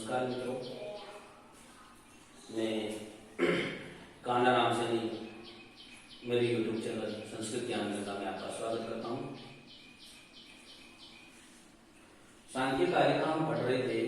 नमस्कार मित्रों, मैं कान्हा राम सैनी मेरे यूट्यूब चैनल संस्कृत ज्ञान गंगा में आपका स्वागत करता हूँ। सांख्य कारिका हम पढ़ रहे थे।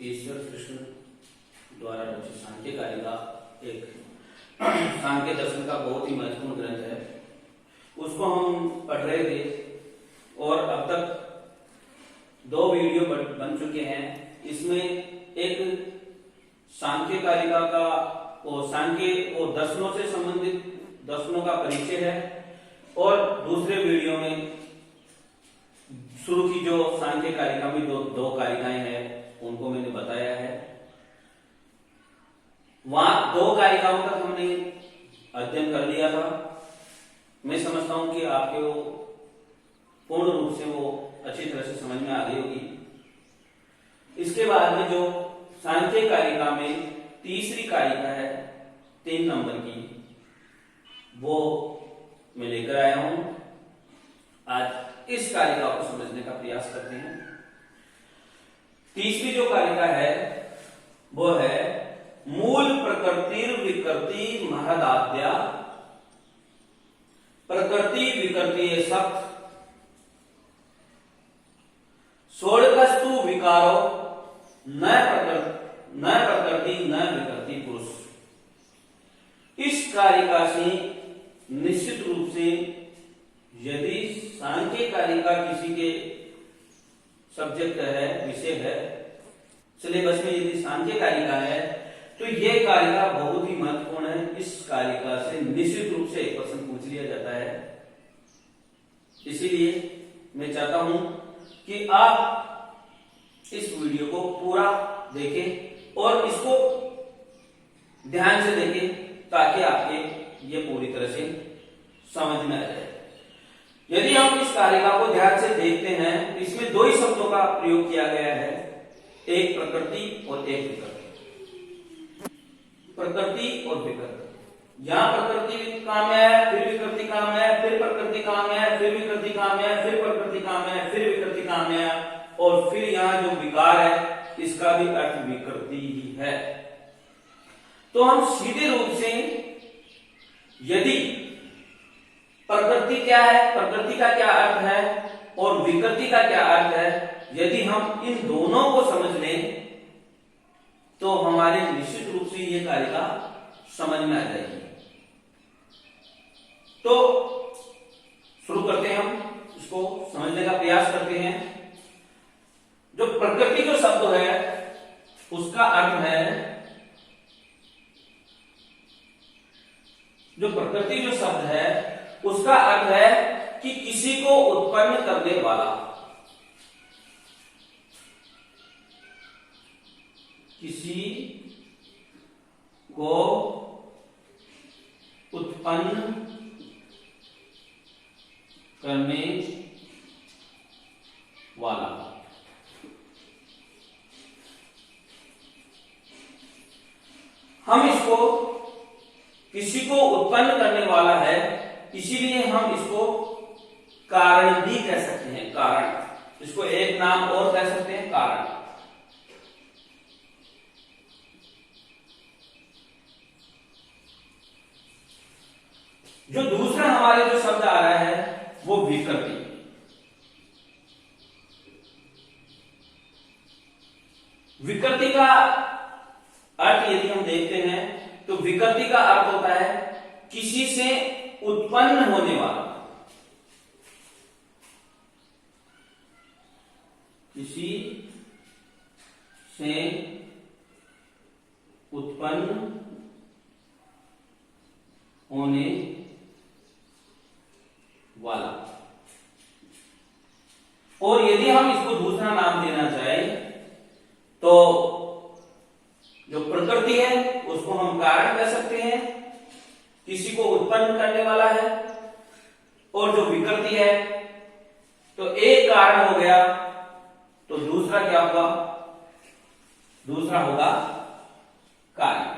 ईश्वर कृष्ण द्वारा रचित सांख्य कारिका एक सांख्य दर्शन का बहुत ही महत्वपूर्ण ग्रंथ है। उसको हम पढ़ रहे थे और अब तक 2 वीडियो बन चुके हैं। इसमें एक सांख्य कारिका का सांख्य और दर्शनों से संबंधित दर्शनों का परिचय है और दूसरे वीडियो में शुरू की जो सांख्य कारिका में दो कारिकाएं हैं उनको मैंने बताया है। वहां 2 कारिकाओं तक हमने अध्ययन कर लिया था। मैं समझता हूं कि आपके वो पूर्ण रूप से वो अच्छी तरह से समझ में आ गई होगी। इसके बाद में जो सांख्य कारिका में तीसरी कारिका है 3 नंबर की, वो मैं लेकर आया हूं। आज इस कारिका को समझने का प्रयास करते हैं। तीसरी जो कारिका है वो है मूल प्रकृतिर विकृति महदाद्या प्रकृति विकृति सप्त षोडशस्तु विकारो न प्रकृति न विकृति पुरुष। इस कारिका से निश्चित रूप से यदि सांख्य कारिका किसी के सब्जेक्ट है, विषय है, सिलेबस में यदि सांख्य कारिका है तो यह कारिका बहुत ही महत्वपूर्ण है। इस कारिका से निश्चित रूप से एक प्रश्न पूछ लिया जाता है। इसीलिए मैं चाहता हूं कि आप इस वीडियो को पूरा देखें और इसको ध्यान से देखें ताकि आपके ये पूरी तरह से समझ में आ जाए। यदि हम इस कारिका को ध्यान से देखते हैं, इसमें 2 ही शब्दों का प्रयोग किया गया है, एक प्रकृति और एक विकृति। प्रकृति और विकृति, यहां प्रकृति काम है, फिर विकृति काम है, फिर प्रकृति काम है, फिर विकृति काम है, फिर प्रकृति काम है, फिर विकृति काम है और फिर यहां जो विकार है इसका भी अर्थ विकृति ही है। तो हम सीधे रूप से यदि प्रकृति क्या है, प्रकृति का क्या अर्थ है और विकृति का क्या अर्थ है, यदि हम इन दोनों को समझ लें तो हमारे निश्चित रूप से ये कारिका समझ में आ जाएगी। तो शुरू करते हैं, हम इसको समझने का प्रयास करते हैं। जो प्रकृति जो शब्द है उसका अर्थ है, जो प्रकृति जो शब्द है उसका अर्थ है कि किसी को उत्पन्न करने वाला, किसी को उत्पन्न करने वाला। हम इसको किसी को उत्पन्न करने वाला है, इसीलिए हम इसको कारण भी कह सकते हैं। कारण, इसको एक नाम और कह सकते हैं, कारण। जो दूसरा हमारे जो शब्द आ रहा है वो विकृति। विकृति का अर्थ यदि हम देखते हैं तो विकृति का अर्थ होता है किसी से उत्पन्न होने वाला, किसी से उत्पन्न होने वाला। और यदि हम इसको दूसरा नाम देना चाहें तो जो प्रकृति है उसको हम कारण कह सकते हैं, किसी को उत्पन्न करने वाला है। और जो विकृति है तो एक कारण हो गया तो दूसरा क्या होगा, दूसरा होगा कार्य।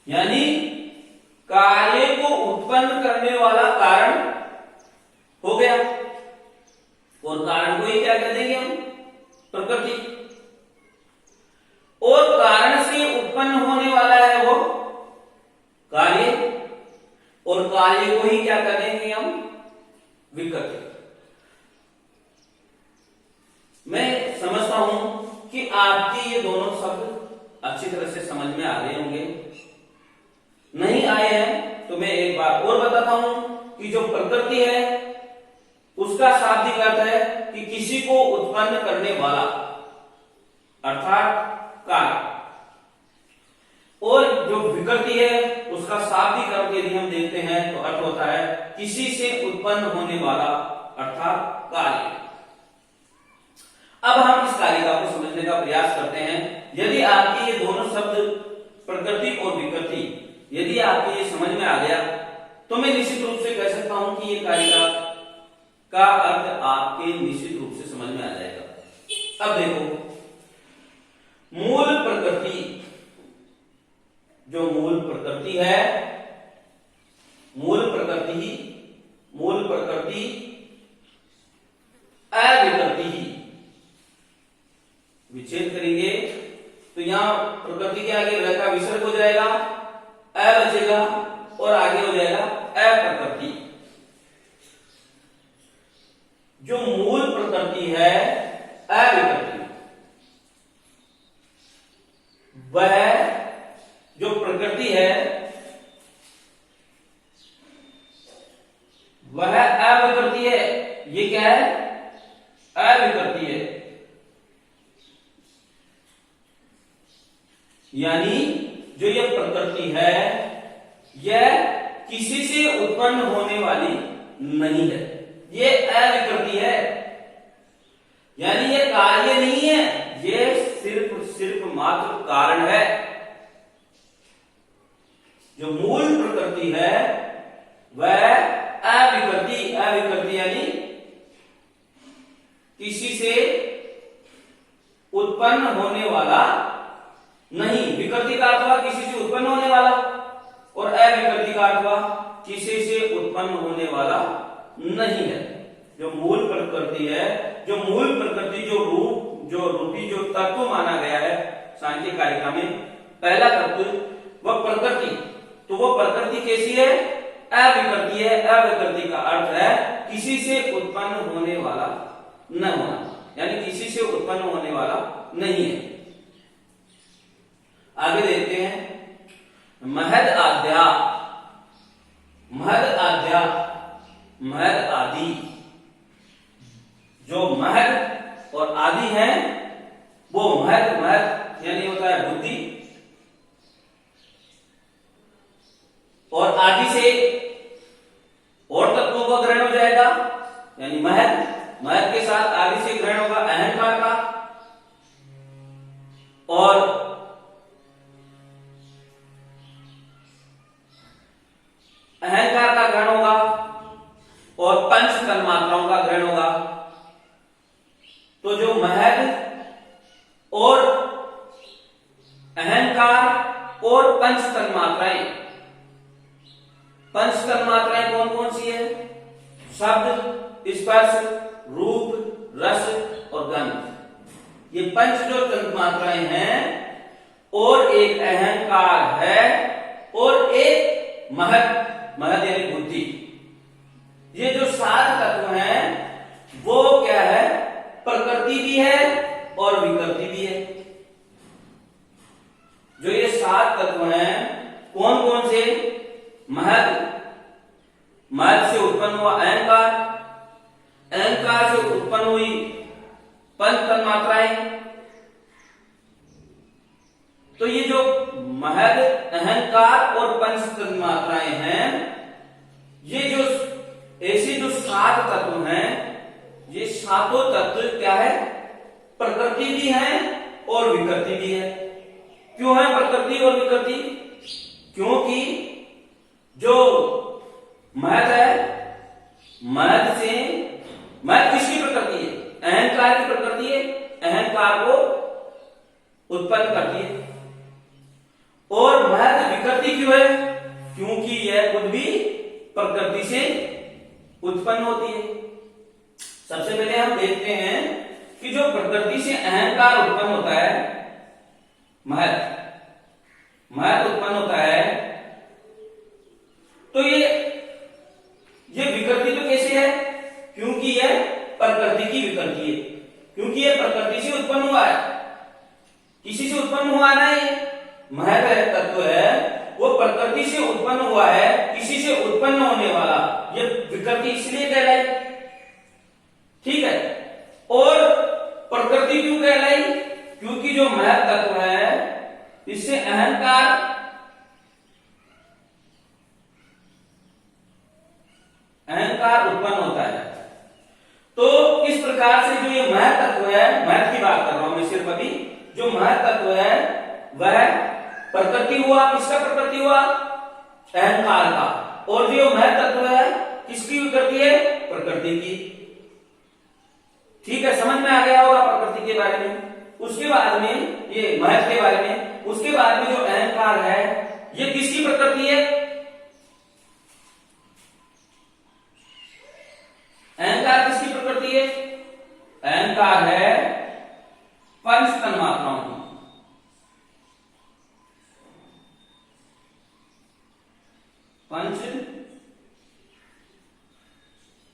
यानी कार्य को उत्पन्न करने वाला कारण हो गया और कार्य को ही क्या करेंगे हम, विकृति। मैं समझता हूं कि आपके ये दोनों शब्द अच्छी तरह से समझ में आ रहे होंगे। नहीं आए हैं तो मैं एक बार और बताता हूं कि जो प्रकृति है उसका शाब्दिक अर्थ है कि किसी को उत्पन्न करने वाला, अर्थात कार्य। और जो विकृति है उसका शाब्दिक अर्थ यदि हम देखते हैं तो अर्थ होता है किसी से उत्पन्न होने वाला, अर्थात कार्य। अब हम इस कारिका को समझने का प्रयास करते हैं। यदि आपके ये दोनों शब्द प्रकृति और विकृति यदि आपके ये समझ में आ गया तो मैं निश्चित रूप से कह सकता हूं कि ये कारिका का अर्थ आपके निश्चित रूप से समझ में आ जाएगा। अब देखो, मूल प्रकृति, जो मूल प्रकृति है, मूल प्रकृति अविकृति, विच्छेद करेंगे तो यहां प्रकृति के आगे र का विसर्ग हो जाएगा, अ बचेगा और आगे हो जाएगा अप्रकृति। जो मूल प्रकृति है अविकृति, वह जो प्रकृति है वह अविकृति है। ये क्या है, अविकृति है। यानी जो ये प्रकृति है यह किसी से उत्पन्न होने वाली नहीं है, ये अविकृति है। यानी ये कार्य नहीं है, ये सिर्फ मात्र कारण है। जो मूल प्रकृति है वह अविकृति यानी किसी से उत्पन्न होने वाला नहीं। विकृति का अर्थ हुआ किसी से उत्पन्न होने वाला और अविकृति का अर्थ हुआ किसी से उत्पन्न होने वाला नहीं है। जो मूल प्रकृति है, जो मूल प्रकृति, जो रूपी जो तत्व माना गया है सांख्य कारिका में, पहला तत्व वह प्रकृति। तो वो प्रकृति कैसी है, अविकृति है। अविकृति का अर्थ है किसी से उत्पन्न होने वाला न होना, यानी किसी से उत्पन्न होने वाला नहीं है। आगे देखते हैं, महद आद्या, महद आद्या, महद आदि। जो महद और आदि है वो महद यानी होता है बुद्धि, और आदि से और तत्वों का ग्रहण हो जाएगा, यानी महद के साथ आदि से ग्रहण होगा अहंकार का, और अहंकार का ग्रहण होगा और पंच तन्मात्राओं का ग्रहण होगा। तो जो महद और अहंकार और पंच तन्मात्राएं, पंच तन्मात्राएं कौन कौन सी है, शब्द, स्पर्श, रूप, रस और गंध। ये पंच जो तन्मात्राएं हैं, और एक अहंकार है और एक महद यानी बुद्धि। ये जो सात तत्व हैं वो क्या है, प्रकृति भी है और विकृति भी है। जो ये सात तत्व हैं कौन कौन से, महद से उत्पन्न हुआ अहंकार, अहंकार से उत्पन्न हुई पंच तन्मात्राएं। तो ये जो महद, अहंकार और पंच तन्मात्राएं हैं, ये जो ऐसे जो सात तत्व हैं, ये सातों तत्व क्या है, प्रकृति भी है और विकृति भी है। क्यों है प्रकृति और विकृति, क्योंकि जो महद है, महद किसकी प्रकृति है, अहंकार की प्रकृति है, अहंकार को उत्पन्न करती है। और महद विकृति क्यों है, क्योंकि यह खुद भी प्रकृति से उत्पन्न होती है। सबसे पहले हम देखते हैं कि जो प्रकृति से अहंकार उत्पन्न होता है, महद उत्पन्न होता है, तो ये हुआ है, किसी से उत्पन्न होने वाला, ये विकृति इसलिए कहलाई, ठीक है। और प्रकृति क्यों कहलाई? क्योंकि जो महत तत्व है इससे अहंकार उत्पन्न होता है। तो इस प्रकार से जो ये महत तत्व है, महत की बात कर रहा हूं मैं सिर्फ अभी, जो महत तत्व है वह प्रकृति हुआ, किसका प्रकृति हुआ? अहंकार का। और जो महत तत्व है किसकी विकृति है? प्रकृति की। ठीक है, समझ में आ गया होगा प्रकृति के बारे में। उसके बाद में ये महत के बारे में, उसके बाद में जो अहंकार है ये किसकी प्रकृति है? अहंकार किसकी प्रकृति है? अहंकार है पंच तन्मात्राओं की। पंच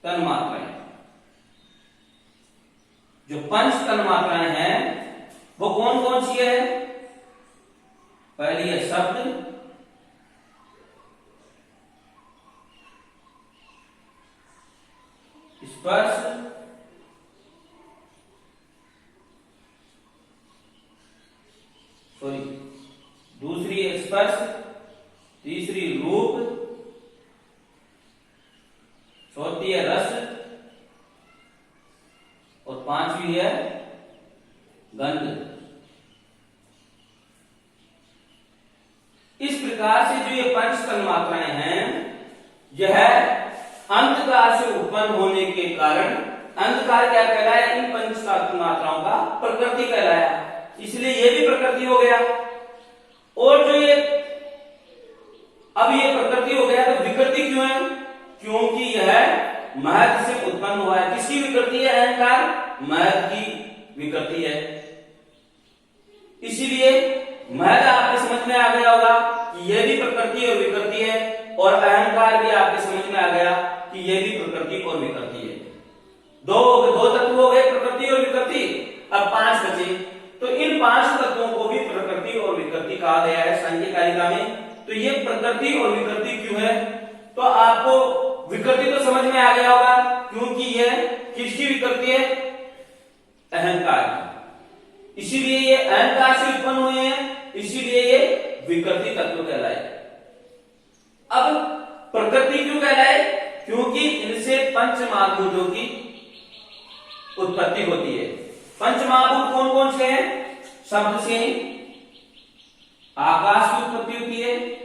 तन्मात्राएं, जो पंच तन्मात्राएं हैं वो कौन कौन सी है? पहली है शब्द, स्पर्श, दूसरी है स्पर्श, तीसरी रूप, चौथी है रस और पांचवी है गंध। इस प्रकार से जो ये पंच तन्मात्राएं हैं यह अंधकार से उत्पन्न होने के कारण, अंधकार क्या कहलाया? इन पंच तन्मात्राओं का प्रकृति कहलाया, इसलिए ये भी प्रकृति हो गया। और जो ये अब ये प्रकृति हो गया तो विकृति क्यों है? क्योंकि यह महत से उत्पन्न हुआ है। किसकी विकृति है? अहंकार, महत की विकृति है। इसीलिए महत आपके समझ में आ गया होगा कि यह भी प्रकृति और विकृति है, और अहंकार भी आपके समझ में आ गया कि यह भी प्रकृति और विकृति है। दो तत्व हो गए, प्रकृति और विकृति। अब 5 बचे, तो इन 5 तत्वों को भी प्रकृति और विकृति कहा गया है सांख्य कारिका में। तो ये प्रकृति और विकृति क्यों है? तो आपको विकृति तो समझ में आ गया होगा, क्योंकि यह किसकी विकृति है? अहंकार की। इसीलिए ये अहंकार से उत्पन्न हुए हैं, इसीलिए ये विकृति तत्व कहलाए। अब प्रकृति क्यों कहलाए? क्योंकि इनसे पंच महाभूतों की उत्पत्ति होती है। पंच महाभूत कौन कौन से हैं? शब्द से आकाश की उत्पत्ति होती है,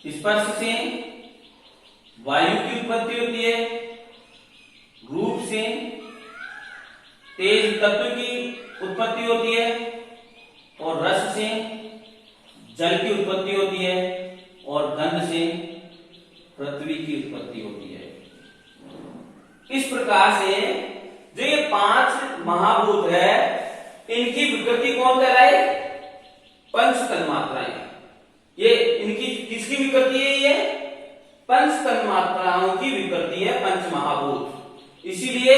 स्पर्श से वायु की उत्पत्ति होती है, रूप से तेज तत्व की उत्पत्ति होती है, और रस से जल की उत्पत्ति होती है, और गंध से पृथ्वी की उत्पत्ति होती है। इस प्रकार से जो ये 5 महाभूत है इनकी विकृति कौन कहलाए? पंच तन्मात्राएं। ये इनकी किसकी विकृति है? ये पंच तन्मात्राओं की विकृति है, पंच महाभूत। इसीलिए,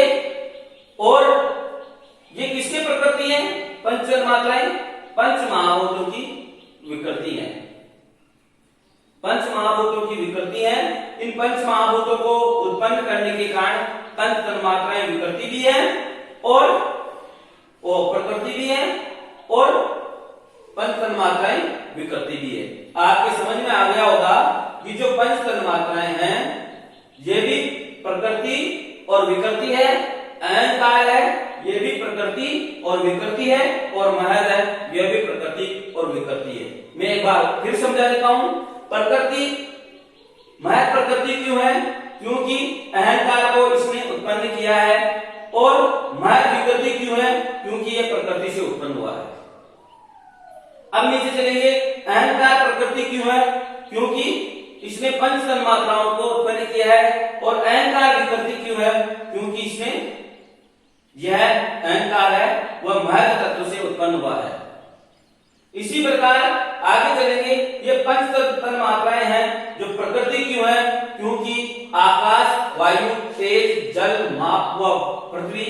और ये किसके प्रकृति है? पंच तन्मात्राएं पंच महाभूतों की विकृति है, पंच महाभूतों की विकृति है। इन पंच महाभूतों को उत्पन्न करने के कारण पंच तन्मात्राएं विकृति भी है और प्रकृति भी है, और पंच तन्मात्राएं विकृति भी है। आपके समझ में आ गया होगा कि जो पंच तन्मात्राएं हैं ये भी प्रकृति और विकृति है, अहंकार है ये भी प्रकृति और विकृति है, और महत है यह भी प्रकृति और विकृति है। मैं एक बार फिर समझा देता हूं। प्रकृति, महत प्रकृति क्यों है? क्योंकि अहंकार को इसने उत्पन्न किया है, और महत विकृति क्यों है? क्योंकि यह प्रकृति से उत्पन्न हुआ है। अब नीचे चलेंगे, अहंकार प्रकृति क्यों है? क्योंकि इसने पंच तन्मात्राओं को उत्पन्न किया है, और अहंकार विकृति क्यों है? क्योंकि इसने, यह अहंकार है वह महत तत्व से उत्पन्न हुआ है। इसी प्रकार आगे चलेंगे, ये पंच तन्मात्राएं हैं जो प्रकृति क्यों है? क्योंकि आकाश, वायु, तेज, जल, माप व पृथ्वी,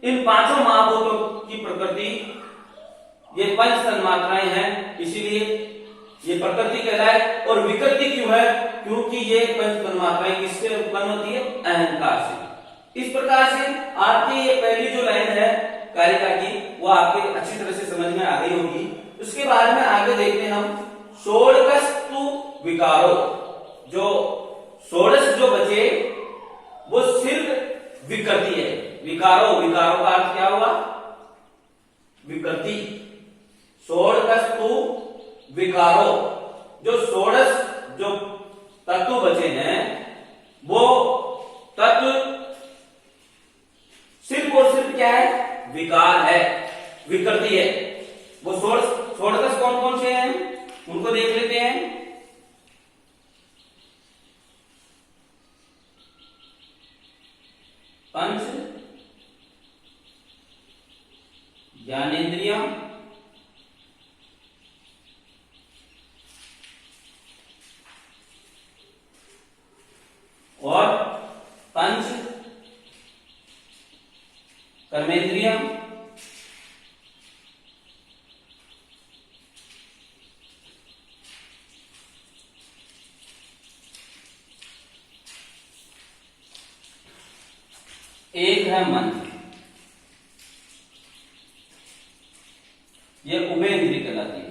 इन 5 महाभूतों की प्रकृति ये पंच तन्मात्राएं हैं, इसीलिए ये प्रकृति कहलाए। और विकृति क्यों है? क्योंकि ये पंच तन्मात्राएं किससे उत्पन्न होती है? अहंकार से। इस प्रकार से आपकी ये पहली जो लाइन है कारिका की वो आपके अच्छी तरह से समझ में आ गई होगी। उसके बाद में आगे देखते हैं हम षोडशस्तु विकारो। जो षोडश जो बचे वो सिर्फ विकृति है। विकारो, विकारो का अर्थ क्या हुआ? विकृति। षोडशस्तु विकारो, जो षोडश जो तत्व बचे हैं वो तत्व सिर्फ और सिर्फ क्या है? विकार है, विकृति है। वो षोडश कौन कौन से हैं उनको देख लेते हैं। पंच ज्ञानेन्द्रिय, और पंच कर्मेंद्रिय, एक है मन। ये उभय इंद्रिय कहलाती है।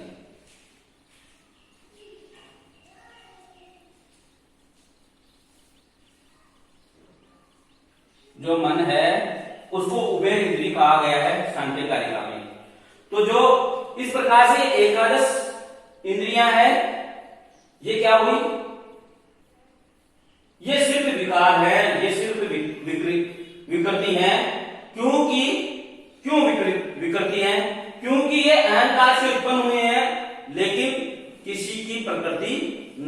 जो मन है उसको उभय इंद्रिय कहा गया है सांख्य कारिका में। तो जो इस प्रकार से एकादश इंद्रियां हैं ये क्या हुई? ये सिर्फ विकार है, ये सिर्फ विकृति है। क्योंकि क्यों विकृति है? क्योंकि ये अहंकार से उत्पन्न हुए हैं, लेकिन किसी की प्रकृति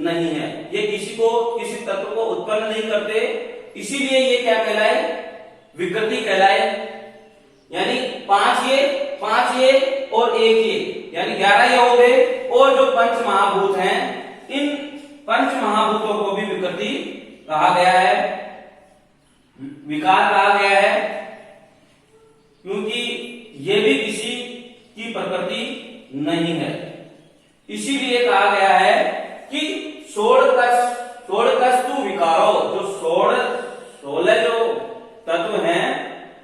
नहीं है। ये किसी तत्व को उत्पन्न नहीं करते, इसीलिए ये क्या कहलाए? विकृति कहलाए। यानी पांच ये और एक ये, यानी 11 ये हो गए। और जो पंच महाभूत हैं, इन पंच महाभूतों को भी विकृति कहा गया है, विकार कहा गया है, क्योंकि ये भी किसी की प्रकृति नहीं है। इसीलिए कहा गया है कि षोडशस्तु विकारो। जो 16 जो तत्व हैं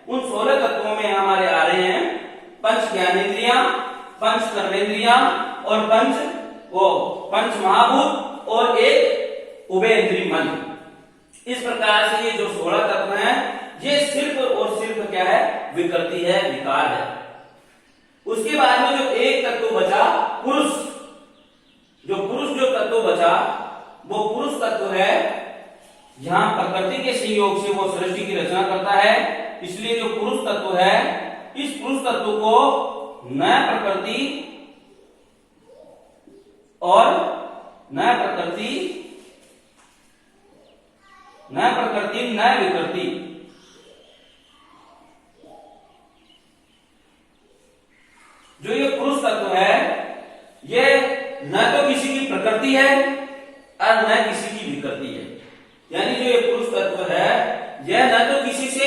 उन 16 तत्वों में हमारे आ रहे हैं पंच ज्ञानेन्द्रिया, पंच कर्मेंद्रिया और पंच महाभूत और एक उभय इंद्रिय मन। इस प्रकार से ये जो 16 तत्व हैं ये सिर्फ और सिर्फ क्या है? विकृति है, विकार है। उसके बाद में जो एक तत्व बचा पुरुष, जो तत्व बचा वो पुरुष तत्व है। यहां प्रकृति के संयोग से वो सृष्टि की रचना करता है, इसलिए जो पुरुष तत्व है इस पुरुष तत्व को न प्रकृति और न विकृति, जो ये पुरुष तत्व है ये न तो किसी की प्रकृति है और न किसी की विकृति है। यानी जो ये पुरुष तत्व है यह न तो किसी से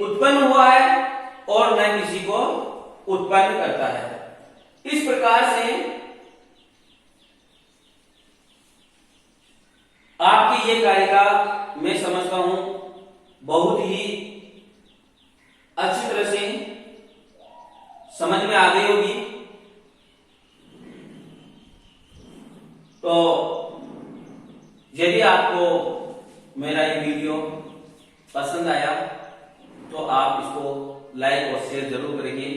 उत्पन्न हुआ है और न किसी को उत्पन्न करता है। इस प्रकार से आपकी ये कारिका मैं समझता हूं बहुत ही अच्छी तरह से समझ में आ गई होगी। तो यदि आपको मेरा ये वीडियो पसंद आया तो आप इसको लाइक और शेयर जरूर करेंगे।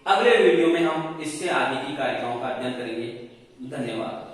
अगले वीडियो में हम इससे आगे की कारिकाओं का अध्ययन करेंगे। धन्यवाद।